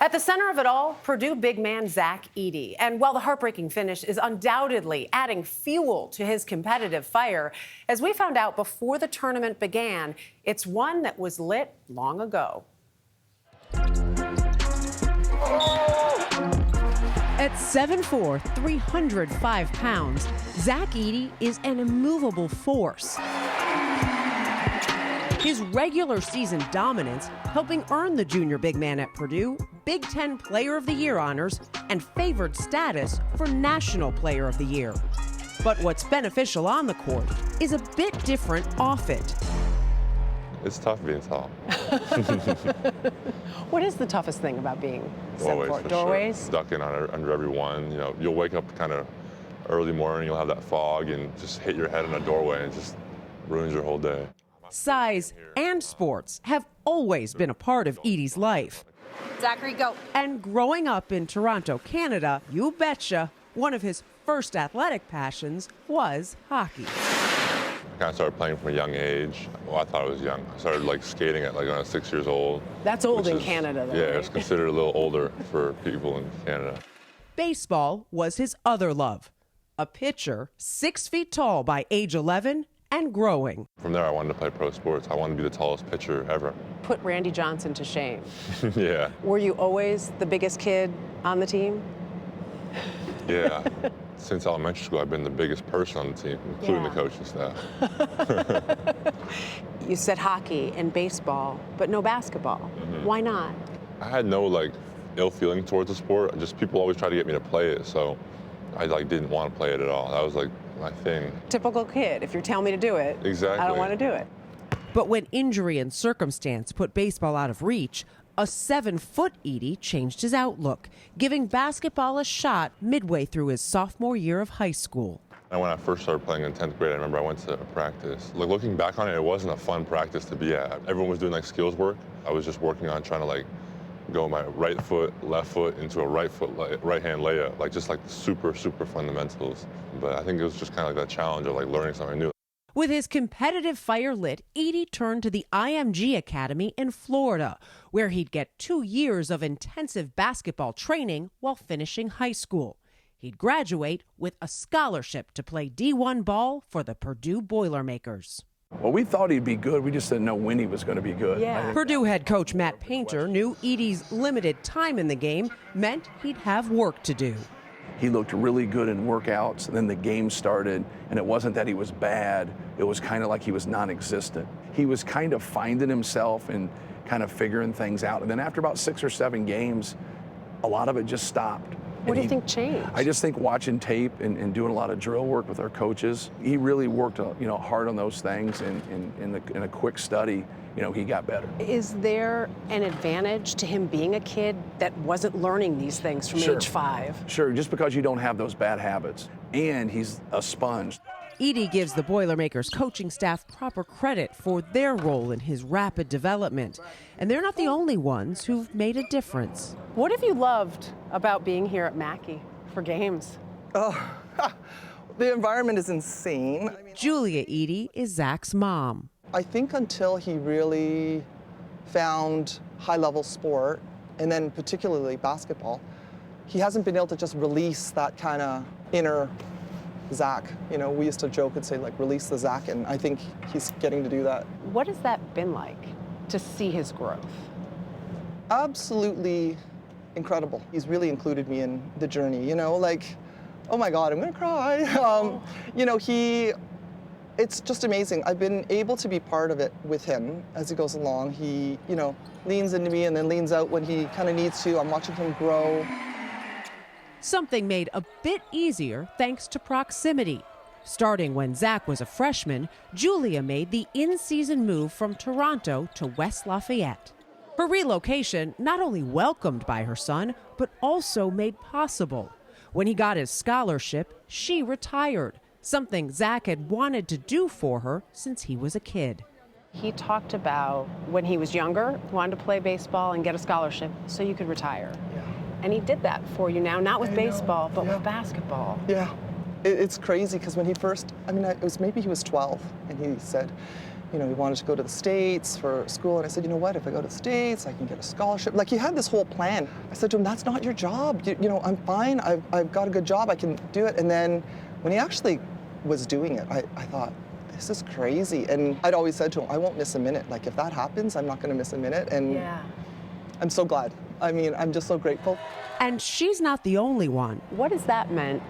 At the center of it all, Purdue big man Zach Edey. And while the heartbreaking finish is undoubtedly adding fuel to his competitive fire, as we found out before the tournament began, it's one that was lit long ago. At 7'4", 305 pounds, Zach Edey is an immovable force. His regular season dominance helping earn the junior big man at Purdue Big Ten Player of the Year honors and favored status for National Player of the Year. But what's beneficial on the court is a bit different off it. It's tough being tall. What is the toughest thing about being 7'4"? Doorways? Sure. Ducking under everyone. You know, you'll wake up kind of early morning, you'll have that fog and just hit your head in a doorway and it just ruins your whole day. Size and sports have always been a part of Edey's life. Zachary, go. And growing up in Toronto, Canada, you betcha, one of his first athletic passions was hockey. I kind of started playing from a young age. Well, I thought I was young. I started skating at when I was 6 years old. That's old in Canada, though. Yeah, right? It's considered a little older for people in Canada. Baseball was his other love. A pitcher, 6 feet tall by age 11 and growing. From there, I wanted to play pro sports. I wanted to be the tallest pitcher ever. Put Randy Johnson to shame. Yeah. Were you always the biggest kid on the team? Yeah. Since elementary school, I've been the biggest person on the team, including the coaching staff. You said hockey and baseball, but no basketball. Mm-hmm. Why not? I had no ill feeling towards the sport. Just people always tried to get me to play it, so I didn't want to play it at all. That was my thing. Typical kid. If you're telling me to do it, exactly. I don't want to do it. But when injury and circumstance put baseball out of reach, a 7-foot Edey changed his outlook, giving basketball a shot midway through his sophomore year of high school. And when I first started playing in 10th grade, I remember I went to a practice. Looking back on it, it wasn't a fun practice to be at. Everyone was doing skills work. I was just working on trying to go my right foot, left foot into a right hand layup, just the super fundamentals. But I think it was just kind of that challenge of learning something new. With his competitive fire lit, Edey turned to the IMG Academy in Florida, where he'd get 2 years of intensive basketball training while finishing high school. He'd graduate with a scholarship to play D1 ball for the Purdue Boilermakers. Well, we thought he'd be good. We just didn't know when he was going to be good. Yeah. Purdue head coach Matt Painter knew Edey's limited time in the game meant he'd have work to do. He looked really good in workouts, and then the game started, and it wasn't that he was bad. It was kind of like he was non-existent. He was kind of finding himself and kind of figuring things out. And then after about 6 or 7 games, a lot of it just stopped. What do you think changed? I just think watching tape and doing a lot of drill work with our coaches, he really worked hard on those things, and in a quick study, he got better. Is there an advantage to him being a kid that wasn't learning these things from age 5? Sure, just because you don't have those bad habits. And he's a sponge. Edey gives the Boilermakers coaching staff proper credit for their role in his rapid development. And they're not the only ones who've made a difference. What have you loved about being here at Mackey for games? Oh, the environment is insane. Julia Edey is Zach's mom. I think until he really found high-level sport, and then particularly basketball, he hasn't been able to just release that kind of inner Zach. We used to joke and say, release the Zach, and I think he's getting to do that. What has that been like to see his growth? Absolutely incredible. He's really included me in the journey, oh my God, I'm gonna cry. It's just amazing. I've been able to be part of it with him as he goes along. He, leans into me and then leans out when he kind of needs to. I'm watching him grow. Something made a bit easier thanks to proximity. Starting when Zach was a freshman, Julia made the in-season move from Toronto to West Lafayette. Her relocation not only welcomed by her son, but also made possible. When he got his scholarship, she retired, something Zach had wanted to do for her since he was a kid. He talked about when he was younger, wanted to play baseball and get a scholarship so you could retire. Yeah. And he did that for you now, not with baseball, but with basketball. Yeah, it's crazy because when he first, it was maybe he was 12, and he said, you know, he wanted to go to the States for school. And I said, you know what, if I go to the States, I can get a scholarship. Like, he had this whole plan. I said to him, that's not your job. You know, I'm fine. I've got a good job. I can do it. And then when he actually was doing it, I thought, this is crazy. And I'd always said to him, I won't miss a minute. Like, if that happens, I'm not going to miss a minute. And I'm so glad. I mean, I'm just so grateful. And she's not the only one. What has that meant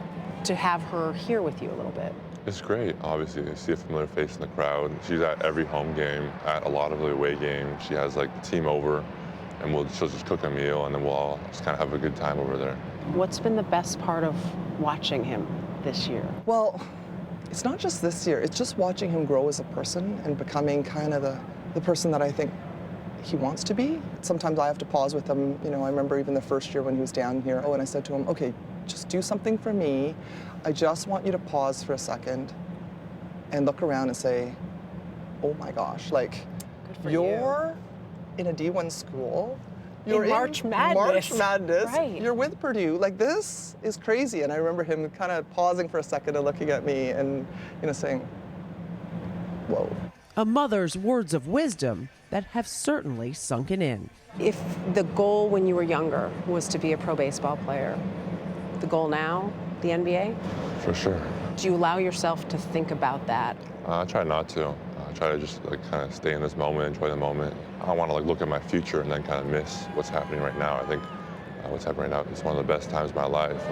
to have her here with you a little bit? It's great, obviously. You see a familiar face in the crowd. She's at every home game, at a lot of the away games. She has like the team over, and she'll just cook a meal, and then we'll all just kind of have a good time over there. What's been the best part of watching him this year? Well, it's not just this year. It's just watching him grow as a person and becoming kind of the person that I think he wants to be. Sometimes I have to pause with him. You know, I remember even the first year when he was down here, and I said to him, okay, just do something for me. I just want you to pause for a second and look around and say, oh my gosh, like, you're in a D1 school. You're in March Madness. March Madness. Right. You're with Purdue. Like, this is crazy. And I remember him kind of pausing for a second and looking at me and, you know, saying, whoa. A mother's words of wisdom that have certainly sunken in. If the goal when you were younger was to be a pro baseball player, the goal now, the NBA? For sure. Do you allow yourself to think about that? I try not to. I try to just like kind of stay in this moment, enjoy the moment. I don't want to like look at my future and then kind of miss what's happening right now. I think what's happening right now is one of the best times of my life.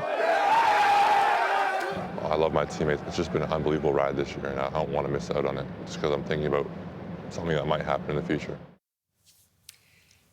I love my teammates. It's just been an unbelievable ride this year, and I don't want to miss out on it just because I'm thinking about something that might happen in the future.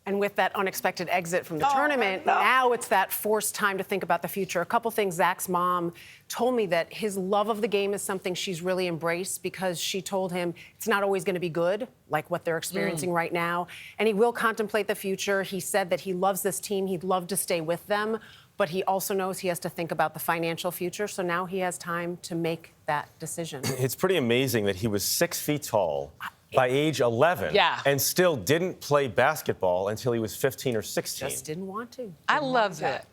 And with that unexpected exit from the tournament, now it's that forced time to think about the future. A couple things. Zach's mom told me that his love of the game is something she's really embraced because she told him it's not always going to be good, like what they're experiencing right now. And he will contemplate the future. He said that he loves this team. He'd love to stay with them, but he also knows he has to think about the financial future. So now he has time to make that decision. It's pretty amazing that he was 6 feet tall by age 11 and still didn't play basketball until he was 15 or 16. Just didn't want to. I love that.